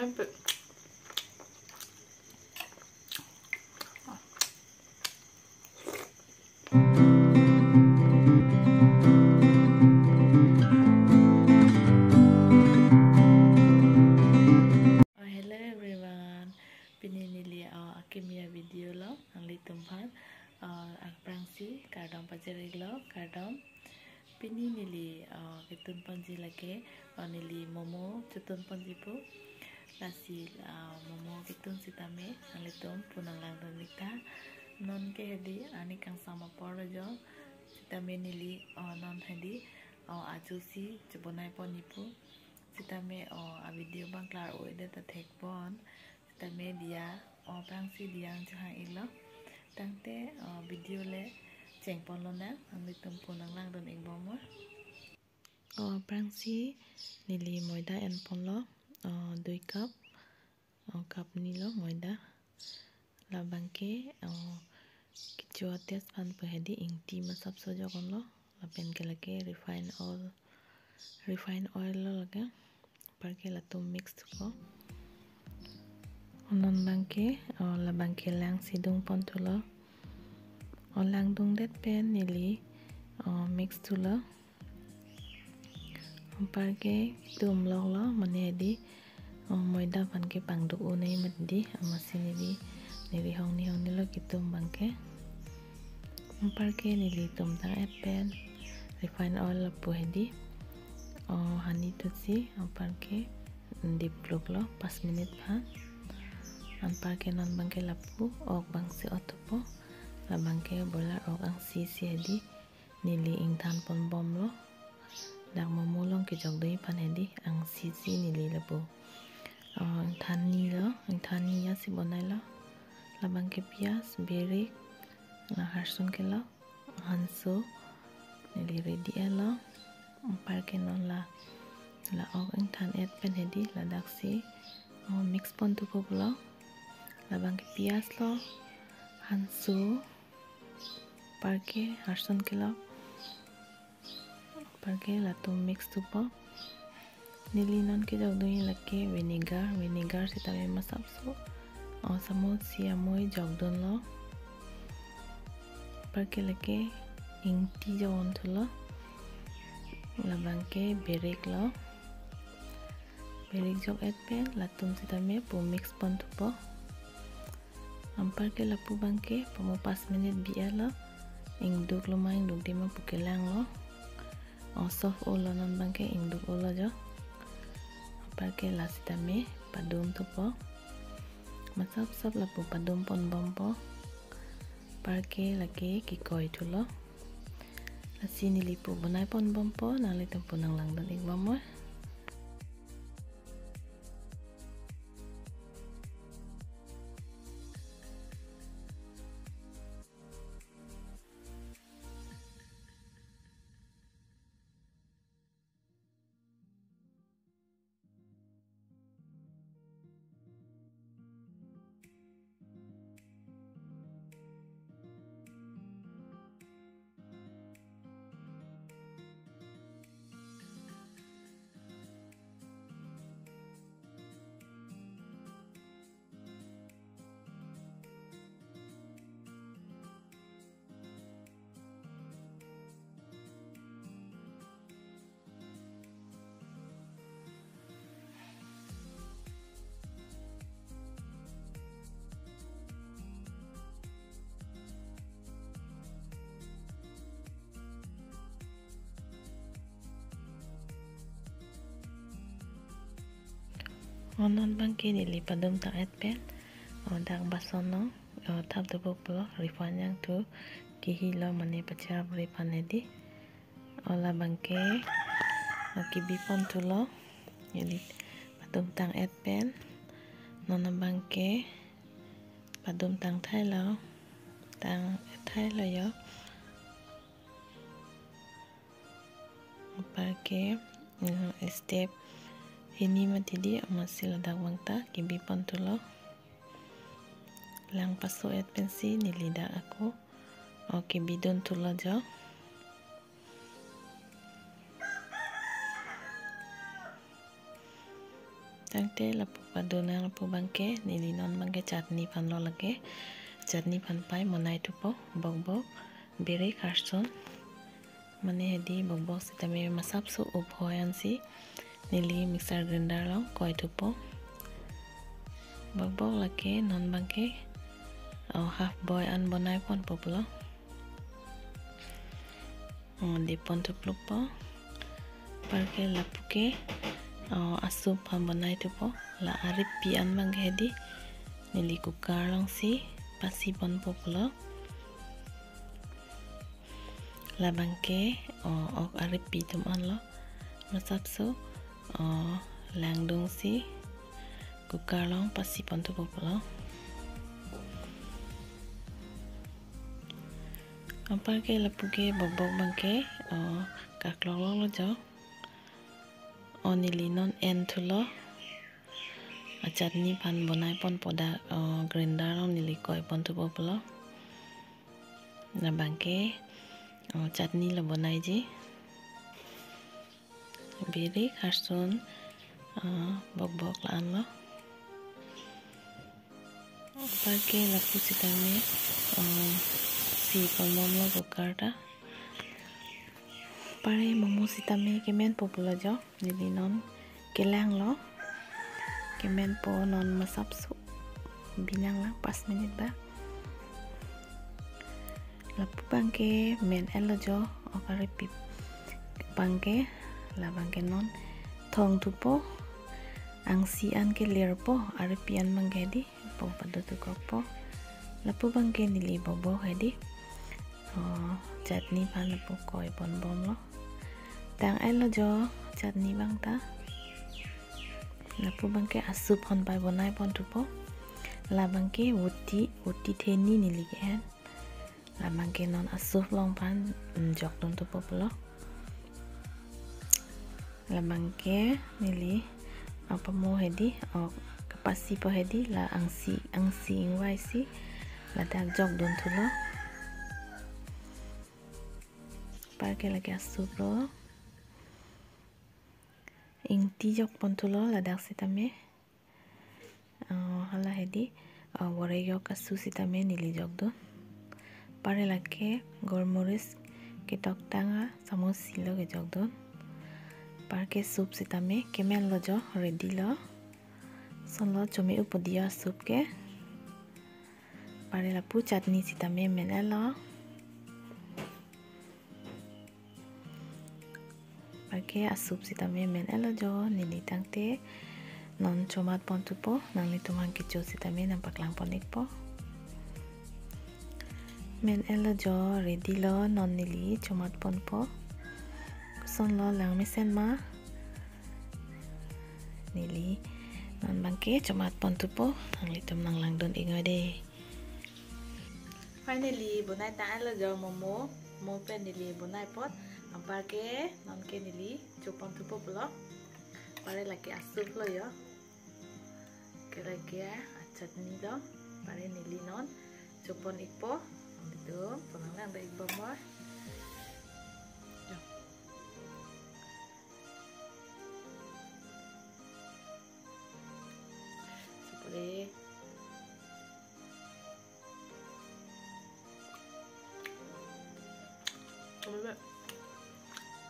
Sampai hello everyone, pinili kimia video lo ang litumpan ang prangsi kardom pajerig lo kardom pinili kitun panji lagi nili momo tutun panji pu lasi momo kitun sitame ang litum punang lang nikta non ke hedi ani kang sama poro jo sitame nili non hedi ajusi jebonai ponipu sitame video bang klar oide ta thek pon sitame dia prangsi dia jahang ilo tangte video le cheng pon lo na ang litum punang lang don ing bomo prangsi nili moida en pon lo 2 cup cup nilo moida labangke kichua tes pan pahedi ing ti masap so jogon lo lapen ke lake refined oil lo lage parke latum mix ko onon bangke labangke lang sidung pon tulo lang dung det pen nili mix tulo parke tum lo mane di moida panke pangduk unai madi amasini di nili hong nilo kitum bangke parke nili tum tang pen refined oil po hedi honey tutsi parke dip blok lo 5 menit pa an parke non bangke lapu ok bangsi otopo la bangke bola ok ang sisi hedi nili ing than pon bom lo dak momolong ke jog doi pan hedi ang sisi nili lapu ang than ni ya si bonai lo la bangke pias berik la harsun ke lo hanso nili ready elo parke non la ok ang than et pen hedi la daksi mix pon tu ko lo la bangke pias lo hanso parke harsun ke lo parke la tu mix tu po nili non ke jog doi lake vinegar sitame masap so samot sia moi jog don lo parke lake ing ti jon tu lo la bangke berik jog et pen latum sitame pu mix pon tu po ampar ke lapu bangke pamo 5 menit biya lo ing duk lo maing duk dima pukelang lo soft ulo non bangke ing duk ulo jo ampar ke la sitame padum tu po masap lapu padum pon bom po parke lake kikoi tu lo sini lipu bunai pon bom po nali tempo nang lang dan ik bom onon bangke nili padum tak et pen dak basono tap tu polo refan yang tu kihilo mane pacar refan edi ola bangke kibi pon tu lo jadi padum tang et pen nona bangke padum tang thai lo yo parke step ini matidi masih ledak bangta kibi pon tu lo lang paso et pensi nilida aku kibi don tu lo jo tang tangte lapu padona lapu bangke nili non bangke chutney pan lo lage chutney pan pai monai tupo bok bok bere karson mane hedi bok bok sitame masap so up hoyan si nili mixer grinder lo koi tupo bok bok lage non bangke half boy an bonai pon populo di pon tupo parke lapuke asup ham bonai tupo la arip pi an bangke hedi nili kukar long si pasi pon populo la bangke ok arip pi tum an lo masap so langdung si kukar long pasi pon tu populo ampar ke lapuke bobok bangke kaklok lo jo nili non en tulo chutney pan bonai pon poda grinder lo nili koi pon tu populo na bangke chutney lo bonai ji beri karson bok bok la an lo parke lapu sitame si pon lo kukar ta pare momo sitame kemen populo jo nili non kelang lo kemen po non masap su binang lang 5 menit ba lapu bangke men elo jo okare pip bangke la bangke non thong tu po ang si an ke ler po are pian bangke di po padu tu po lapu bangke nili bobo hedi chutney pan lapu koi pon bom lo tang elo jo chutney bang ta lapu bangke asup hon pai bonai pon tu po la bangke uti theni nili ke hen la bangke non asup long pan jok don tu po lo la bangke nili apa mo hedi kapasi po hedi la angsi ingwai si la dak jok don tu lo parke lagi asup lo ing ti jok pon tu lo la dak sitame hala hedi warego kasu sitame nili jok don pare lake gormoris ketok tanga samos silo ke jok don parke sup sitame kemen lo jo ready lo son lo chomi upodia sup ke pare lapu chutney sitame men lo parke asup sitame men lo jo nili tangte non chomat pon tu po nang li tumang kicho sitame nampak lang ponik po men elo jo ready lo non nili chomat pon po son lo lang mesen ma nili non bangke chomat pon tu po nang li tum nang lang don ingoy de finally bonai ta elo jo momo mo pe nili bonai pot ampar ke non ke nili chopon tu po lo pare lagi asup lo yo kira-kira chutney lo pare nili non chopon ikpo itu penang dari bomor seperti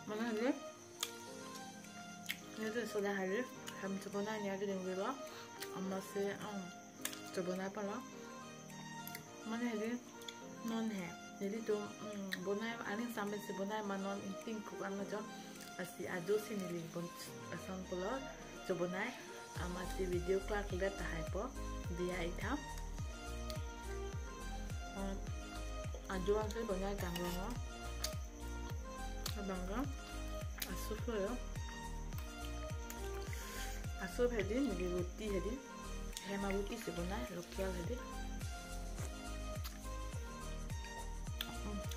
mana ni? Ini tu sudah hari. Kami coba ni ada yang bela. Masih coba apa lah? Mana ni? Non है jadi tuh bonai aning sampai si bonai manon inting kuan lo jo asi adu si nili bon asan pulo jo bonai amati video klak lihat tahai po dia ita ajuan si bonai kanggo lo bangga asup lo yo asup hedi nili roti hedi hema roti si bonai lokal hedi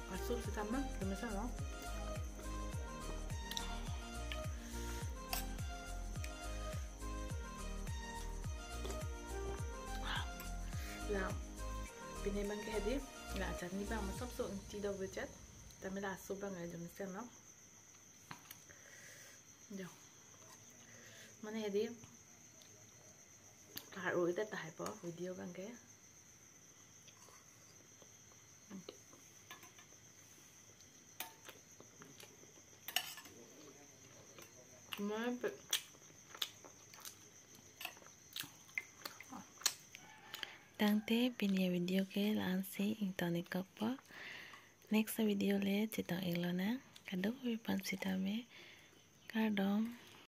asup ditambah pemirsa loh lah pinay bang ke hedi lah chutney bang masap so inti daw budget tapi lah asup bang aja pemirsa loh jo mana hedi Haru ita tahay po video bangke. Mapit. Tangte pinya video ke lansi intoni kakpa. Next video le citang ilona. Kadok wipan sitame. Kadong.